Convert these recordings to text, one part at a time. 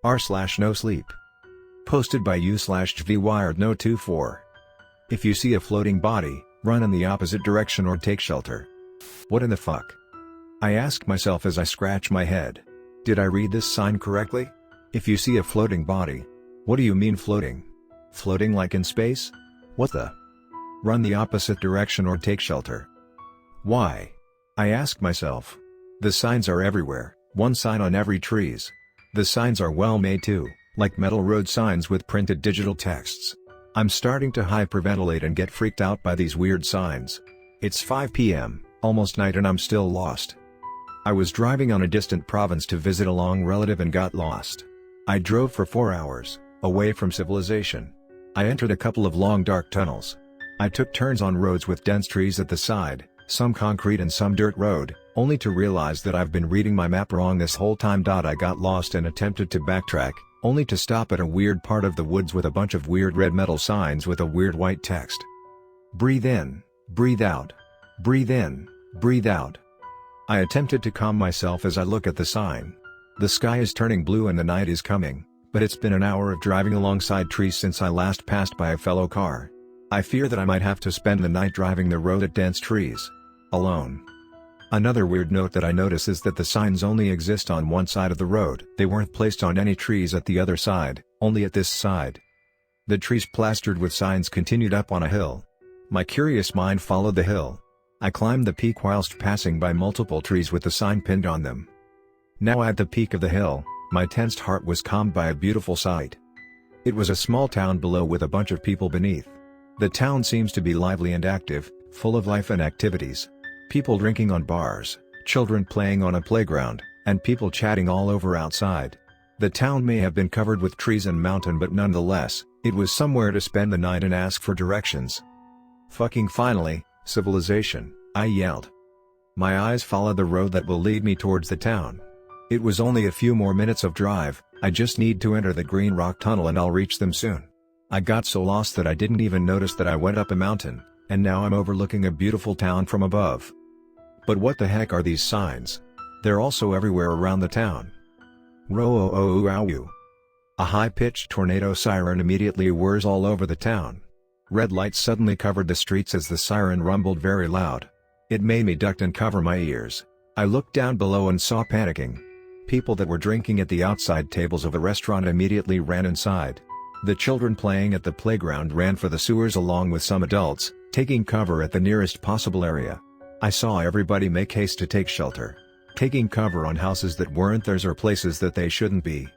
r/NoSleep. Posted by u/VWiredNo24. If you see a floating body, run in the opposite direction or take shelter. What in the fuck? I ask myself as I scratch my head. Did I read this sign correctly? If you see a floating body. What do you mean floating? Floating like in space? What the? Run the opposite direction or take shelter. Why? I ask myself. The signs are everywhere, one sign on every trees. The signs are well made too, like metal road signs with printed digital texts. I'm starting to hyperventilate and get freaked out by these weird signs. It's 5 p.m., almost night, and I'm still lost. I was driving on a distant province to visit a long relative and got lost. I drove for 4 hours, away from civilization. I entered a couple of long dark tunnels. I took turns on roads with dense trees at the side, some concrete and some dirt road, only to realize that I've been reading my map wrong this whole time. I got lost and attempted to backtrack, only to stop at a weird part of the woods with a bunch of weird red metal signs with a weird white text. Breathe in, breathe out. Breathe in, breathe out. I attempted to calm myself as I look at the sign. The sky is turning blue and the night is coming, but it's been an hour of driving alongside trees since I last passed by a fellow car. I fear that I might have to spend the night driving the road at dense trees. Alone. Another weird note that I notice is that the signs only exist on one side of the road. They weren't placed on any trees at the other side, only at this side. The trees plastered with signs continued up on a hill. My curious mind followed the hill. I climbed the peak whilst passing by multiple trees with the sign pinned on them. Now at the peak of the hill, my tensed heart was calmed by a beautiful sight. It was a small town below with a bunch of people beneath. The town seems to be lively and active, full of life and activities. People drinking on bars, children playing on a playground, and people chatting all over outside. The town may have been covered with trees and mountain, but nonetheless, it was somewhere to spend the night and ask for directions. Fucking finally, civilization, I yelled. My eyes followed the road that will lead me towards the town. It was only a few more minutes of drive. I just need to enter the Green Rock Tunnel and I'll reach them soon. I got so lost that I didn't even notice that I went up a mountain, and now I'm overlooking a beautiful town from above. But what the heck are these signs? They're also everywhere around the town. Ro-o-o-ow-oo. A high-pitched tornado siren immediately whirs all over the town. Red lights suddenly covered the streets as the siren rumbled very loud. It made me duck and cover my ears. I looked down below and saw panicking. People that were drinking at the outside tables of a restaurant immediately ran inside. The children playing at the playground ran for the sewers along with some adults, taking cover at the nearest possible area. I saw everybody make haste to take shelter. Taking cover on houses that weren't theirs or places that they shouldn't be.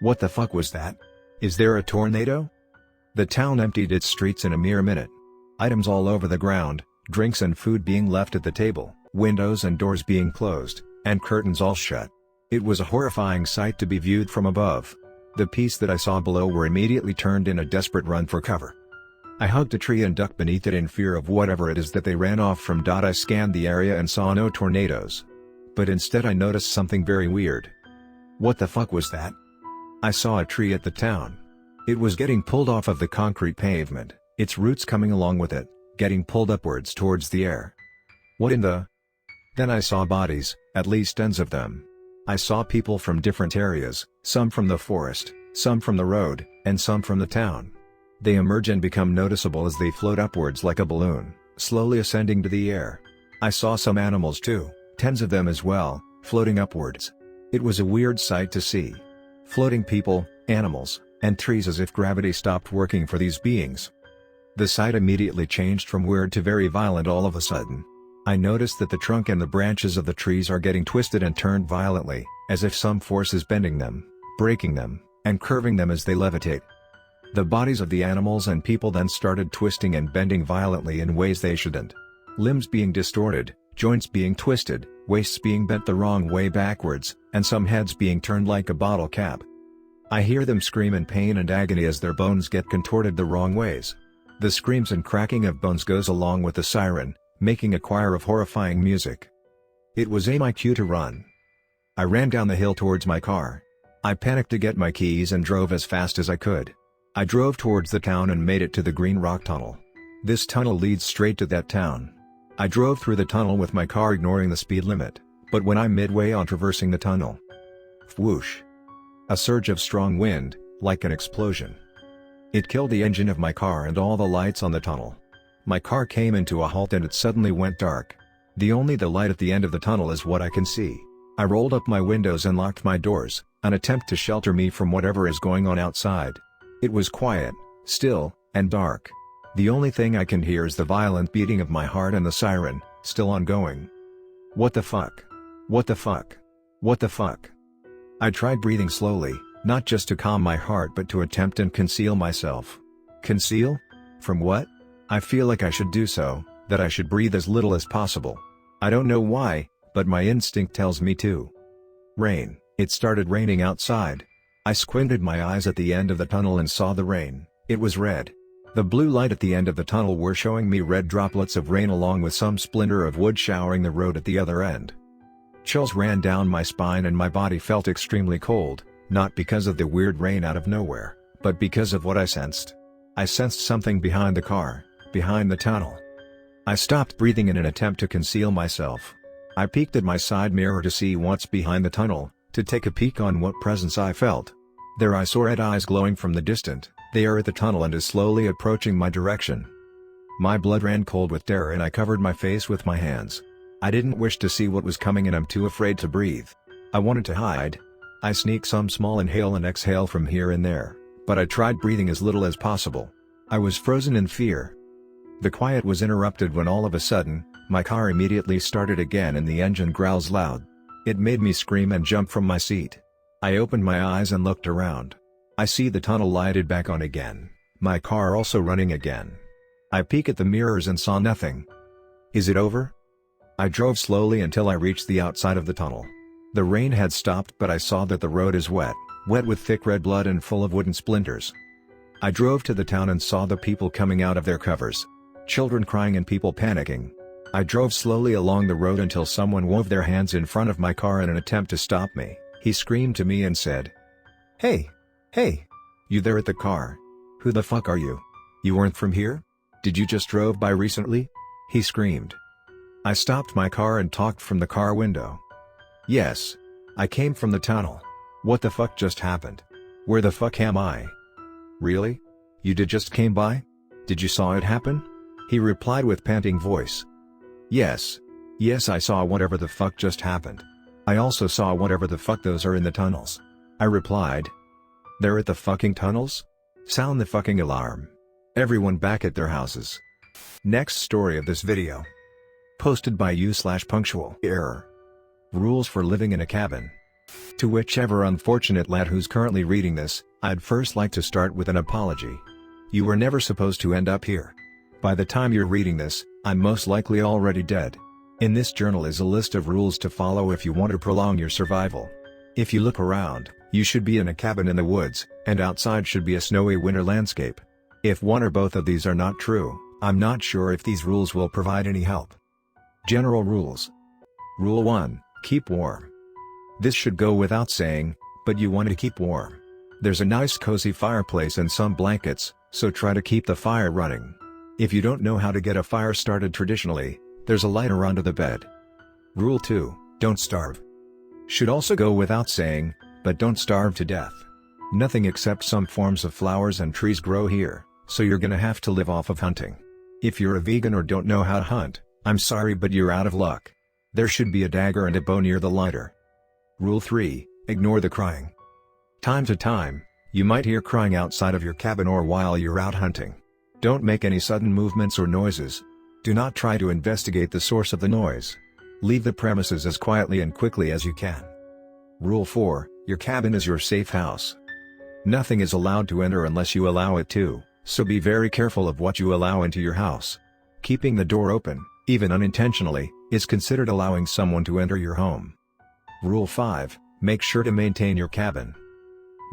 What the fuck was that? Is there a tornado? The town emptied its streets in a mere minute. Items all over the ground, drinks and food being left at the table, windows and doors being closed, and curtains all shut. It was a horrifying sight to be viewed from above. The piece that I saw below were immediately turned in a desperate run for cover. I hugged a tree and ducked beneath it in fear of whatever it is that they ran off from. I scanned the area and saw no tornadoes. But instead I noticed something very weird. What the fuck was that? I saw a tree at the town. It was getting pulled off of the concrete pavement, its roots coming along with it, getting pulled upwards towards the air. What in the? Then I saw bodies, at least tens of them. I saw people from different areas, some from the forest, some from the road, and some from the town. They emerge and become noticeable as they float upwards like a balloon, slowly ascending to the air. I saw some animals too, tens of them as well, floating upwards. It was a weird sight to see. Floating people, animals, and trees as if gravity stopped working for these beings. The sight immediately changed from weird to very violent all of a sudden. I noticed that the trunk and the branches of the trees are getting twisted and turned violently, as if some force is bending them, breaking them, and curving them as they levitate. The bodies of the animals and people then started twisting and bending violently in ways they shouldn't. Limbs being distorted, joints being twisted, waists being bent the wrong way backwards, and some heads being turned like a bottle cap. I hear them scream in pain and agony as their bones get contorted the wrong ways. The screams and cracking of bones goes along with the siren, making a choir of horrifying music. It was my cue to run. I ran down the hill towards my car. I panicked to get my keys and drove as fast as I could. I drove towards the town and made it to the Green Rock Tunnel. This tunnel leads straight to that town. I drove through the tunnel with my car ignoring the speed limit, but when I'm midway on traversing the tunnel, whoosh! A surge of strong wind, like an explosion. It killed the engine of my car and all the lights on the tunnel. My car came into a halt and it suddenly went dark. The light at the end of the tunnel is what I can see. I rolled up my windows and locked my doors, an attempt to shelter me from whatever is going on outside. It was quiet, still, and dark. The only thing I can hear is the violent beating of my heart and the siren, still ongoing. What the fuck? What the fuck? What the fuck? I tried breathing slowly, not just to calm my heart but to attempt and conceal myself. Conceal? From what? I feel like I should do so, that I should breathe as little as possible. I don't know why, but my instinct tells me to. Rain. It started raining outside. I squinted my eyes at the end of the tunnel and saw the rain. It was red. The blue light at the end of the tunnel were showing me red droplets of rain along with some splinter of wood showering the road at the other end. Chills ran down my spine and my body felt extremely cold, not because of the weird rain out of nowhere, but because of what I sensed. I sensed something behind the car, behind the tunnel. I stopped breathing in an attempt to conceal myself. I peeked at my side mirror to see what's behind the tunnel, to take a peek on what presence I felt. There I saw red eyes glowing from the distance. They are at the tunnel and is slowly approaching my direction. My blood ran cold with terror and I covered my face with my hands. I didn't wish to see what was coming and I'm too afraid to breathe. I wanted to hide. I sneaked some small inhale and exhale from here and there, but I tried breathing as little as possible. I was frozen in fear. The quiet was interrupted when all of a sudden, my car immediately started again and the engine growls loud. It made me scream and jump from my seat. I opened my eyes and looked around. I see the tunnel lighted back on again, my car also running again. I peek at the mirrors and saw nothing. Is it over? I drove slowly until I reached the outside of the tunnel. The rain had stopped but I saw that the road is wet with thick red blood and full of wooden splinters. I drove to the town and saw the people coming out of their covers. Children crying and people panicking. I drove slowly along the road until someone wove their hands in front of my car in an attempt to stop me. He screamed to me and said, "Hey! Hey! You there at the car? Who the fuck are you? You weren't from here? Did you just drove by recently?" He screamed. I stopped my car and talked from the car window. "Yes. I came from the tunnel. What the fuck just happened? Where the fuck am I?" "Really? You just came by? Did you saw it happen?" He replied with panting voice. Yes. Yes, I saw whatever the fuck just happened. I also saw whatever the fuck those are in the tunnels. I replied. "They're at the fucking tunnels? Sound the fucking alarm. Everyone back at their houses." Next story of this video. Posted by u/punctual error. Rules for living in a cabin. To whichever unfortunate lad who's currently reading this, I'd first like to start with an apology. You were never supposed to end up here. By the time you're reading this, I'm most likely already dead. In this journal is a list of rules to follow if you want to prolong your survival. If you look around, you should be in a cabin in the woods, and outside should be a snowy winter landscape. If one or both of these are not true, I'm not sure if these rules will provide any help. General rules. Rule 1, keep warm. This should go without saying, but you want to keep warm. There's a nice cozy fireplace and some blankets, so try to keep the fire running. If you don't know how to get a fire started traditionally, there's a lighter under the bed. Rule 2, don't starve. Should also go without saying, but don't starve to death. Nothing except some forms of flowers and trees grow here, so you're gonna have to live off of hunting. If you're a vegan or don't know how to hunt, I'm sorry but you're out of luck. There should be a dagger and a bow near the lighter. Rule 3, ignore the crying. Time to time, you might hear crying outside of your cabin or while you're out hunting. Don't make any sudden movements or noises. Do not try to investigate the source of the noise. Leave the premises as quietly and quickly as you can. Rule 4, your cabin is your safe house. Nothing is allowed to enter unless you allow it to, so be very careful of what you allow into your house. Keeping the door open, even unintentionally, is considered allowing someone to enter your home. Rule 5, make sure to maintain your cabin.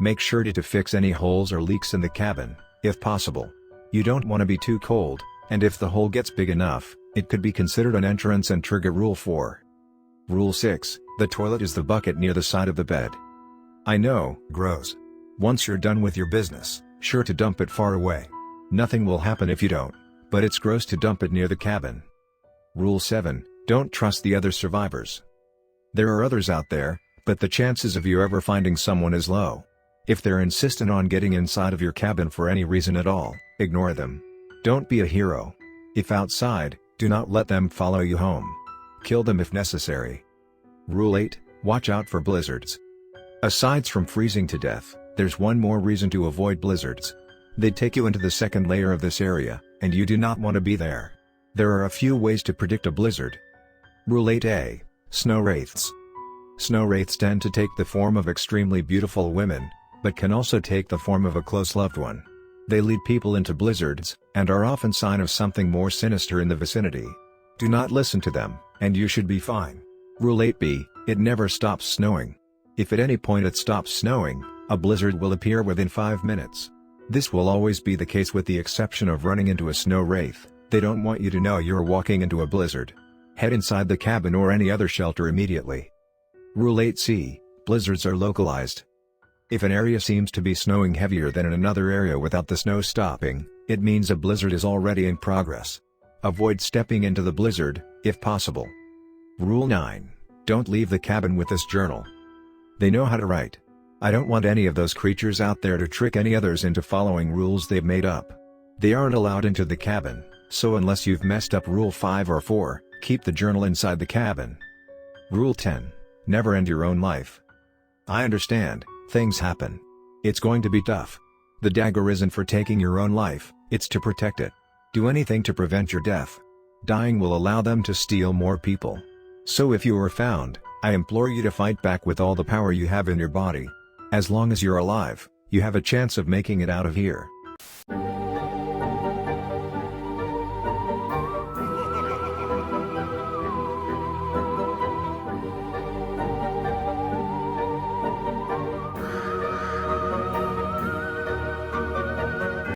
Make sure to fix any holes or leaks in the cabin, if possible. You don't want to be too cold, and if the hole gets big enough, it could be considered an entrance and trigger Rule 4. Rule 6, the toilet is the bucket near the side of the bed. I know, gross. Once you're done with your business, sure to dump it far away. Nothing will happen if you don't, but it's gross to dump it near the cabin. Rule 7, don't trust the other survivors. There are others out there, but the chances of you ever finding someone is low. If they're insistent on getting inside of your cabin for any reason at all, ignore them. Don't be a hero. If outside, do not let them follow you home. Kill them if necessary. Rule 8, watch out for blizzards. Aside from freezing to death, there's one more reason to avoid blizzards. They take you into the second layer of this area, and you do not want to be there. There are a few ways to predict a blizzard. Rule 8A, Snow Wraiths. Snow wraiths tend to take the form of extremely beautiful women, but can also take the form of a close loved one. They lead people into blizzards, and are often sign of something more sinister in the vicinity. Do not listen to them, and you should be fine. Rule 8B, it never stops snowing. If at any point it stops snowing, a blizzard will appear within 5 minutes. This will always be the case with the exception of running into a snow wraith. They don't want you to know you're walking into a blizzard. Head inside the cabin or any other shelter immediately. Rule 8C, blizzards are localized. If an area seems to be snowing heavier than in another area without the snow stopping, it means a blizzard is already in progress. Avoid stepping into the blizzard, if possible. Rule 9, don't leave the cabin with this journal. They know how to write. I don't want any of those creatures out there to trick any others into following rules they've made up. They aren't allowed into the cabin, so unless you've messed up Rule 5 or 4, keep the journal inside the cabin. Rule 10, never end your own life. I understand, things happen. It's going to be tough. The dagger isn't for taking your own life, it's to protect it. Do anything to prevent your death. Dying will allow them to steal more people. So if you are found, I implore you to fight back with all the power you have in your body. As long as you're alive, you have a chance of making it out of here.